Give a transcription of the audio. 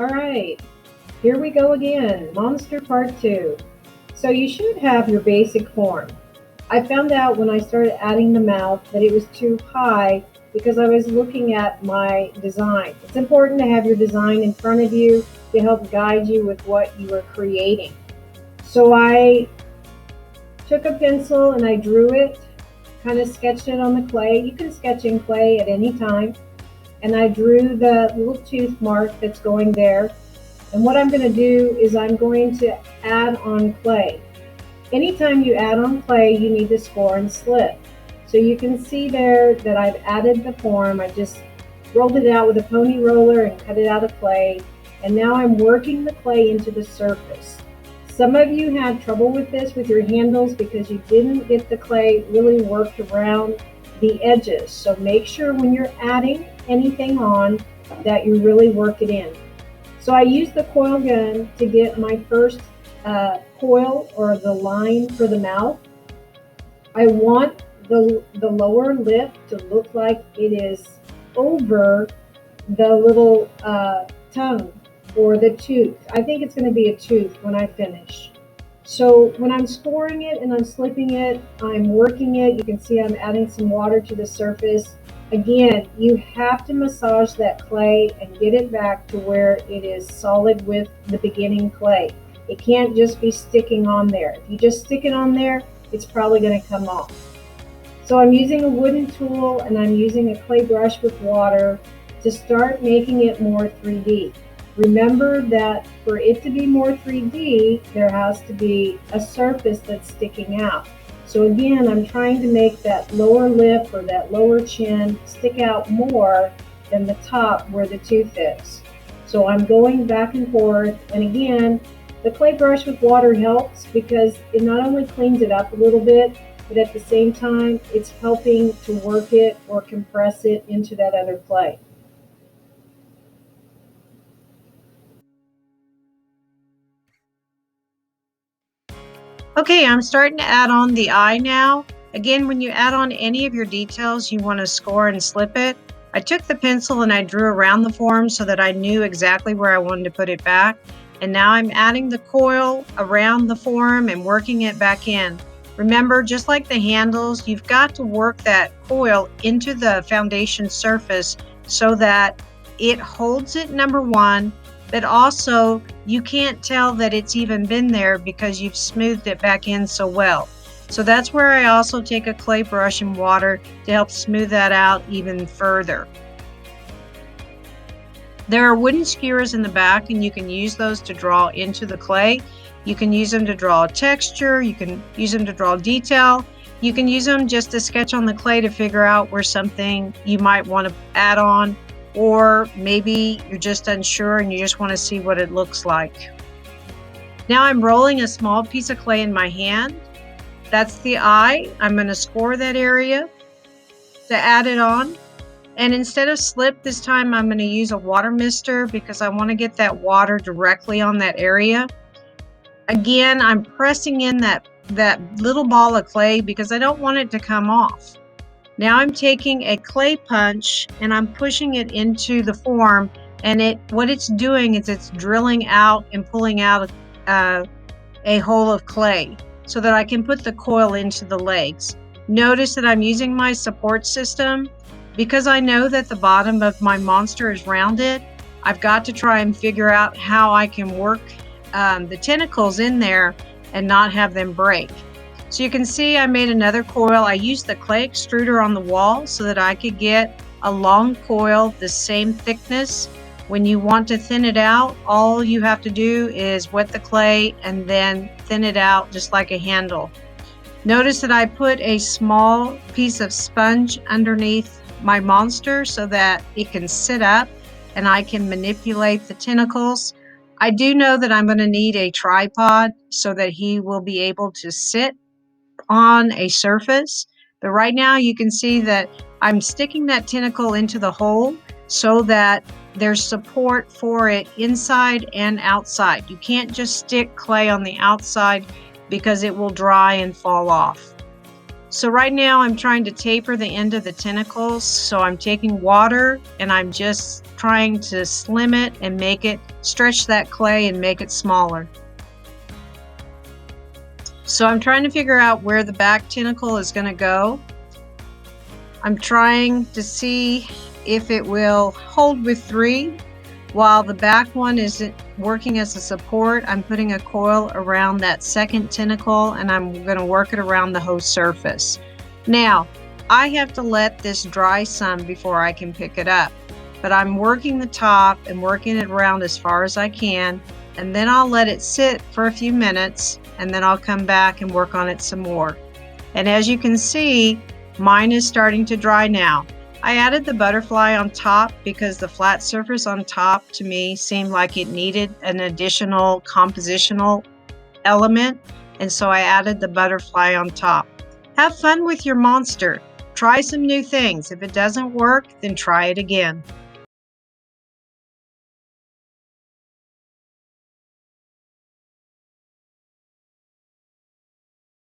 All right, here we go again, Monster Part 2. So you should have your basic form. I found out when I started adding the mouth that it was too high because I was looking at my design. It's important to have your design in front of you to help guide you with what you are creating. So I took a pencil and I drew it, kind of sketched it on the clay. You can sketch in clay at any time. And I drew the little tooth mark that's going there. And what I'm going to do is I'm going to add on clay. Anytime you add on clay, you need to score and slip. So you can see there that I've added the form. I just rolled it out with a pony roller and cut it out of clay. And now I'm working the clay into the surface. Some of you had trouble with this with your handles because you didn't get the clay really worked around the edges. So make sure when you're adding anything on that you really work it in. So I used the coil gun to get my first coil or the line for the mouth. I want the lower lip to look like it is over the little tongue or the tooth. I think it's going to be a tooth when I finish. So when I'm scoring it and I'm slipping it, I'm working it. You can see I'm adding some water to the surface. Again, you have to massage that clay and get it back to where it is solid with the beginning clay. It can't just be sticking on there. If you just stick it on there, it's probably going to come off. So I'm using a wooden tool and I'm using a clay brush with water to start making it more 3D. Remember that for it to be more 3D, there has to be a surface that's sticking out. So again, I'm trying to make that lower lip or that lower chin stick out more than the top where the tooth is. So I'm going back and forth, and again, the clay brush with water helps because it not only cleans it up a little bit, but at the same time, it's helping to work it or compress it into that other clay. Okay, I'm starting to add on the eye now. Again, when you add on any of your details, you want to score and slip it. I took the pencil and I drew around the form so that I knew exactly where I wanted to put it back. And now I'm adding the coil around the form and working it back in. Remember, just like the handles, you've got to work that coil into the foundation surface so that it holds it, number one, but also you can't tell that it's even been there because you've smoothed it back in so well. So that's where I also take a clay brush and water to help smooth that out even further. There are wooden skewers in the back and you can use those to draw into the clay. You can use them to draw texture, you can use them to draw detail, you can use them just to sketch on the clay to figure out where something you might want to add on, or maybe you're just unsure and you just want to see what it looks like. Now I'm rolling a small piece of clay in my hand. That's the eye. I'm going to score that area to add it on. And instead of slip this time, I'm going to use a water mister because I want to get that water directly on that area. Again, I'm pressing in that little ball of clay because I don't want it to come off. Now I'm taking a clay punch and I'm pushing it into the form, and what it's doing is it's drilling out and pulling out a hole of clay so that I can put the coil into the legs. Notice that I'm using my support system because I know that the bottom of my monster is rounded. I've got to try and figure out how I can work the tentacles in there and not have them break. So you can see I made another coil. I used the clay extruder on the wall so that I could get a long coil the same thickness. When you want to thin it out, all you have to do is wet the clay and then thin it out just like a handle. Notice that I put a small piece of sponge underneath my monster so that it can sit up and I can manipulate the tentacles. I do know that I'm going to need a tripod so that he will be able to sit on a surface, but right now you can see that I'm sticking that tentacle into the hole so that there's support for it inside and outside. You can't just stick clay on the outside because it will dry and fall off. So right now I'm trying to taper the end of the tentacles. So I'm taking water and I'm just trying to slim it and make it, stretch that clay and make it smaller. So I'm trying to figure out where the back tentacle is going to go. I'm trying to see if it will hold with 3. While the back one is working as a support, I'm putting a coil around that second tentacle and I'm going to work it around the whole surface. Now, I have to let this dry some before I can pick it up, but I'm working the top and working it around as far as I can, and then I'll let it sit for a few minutes and then I'll come back and work on it some more. And as you can see, mine is starting to dry now. I added the butterfly on top because the flat surface on top to me seemed like it needed an additional compositional element, and so I added the butterfly on top. Have fun with your monster. Try some new things. If it doesn't work, then try it again.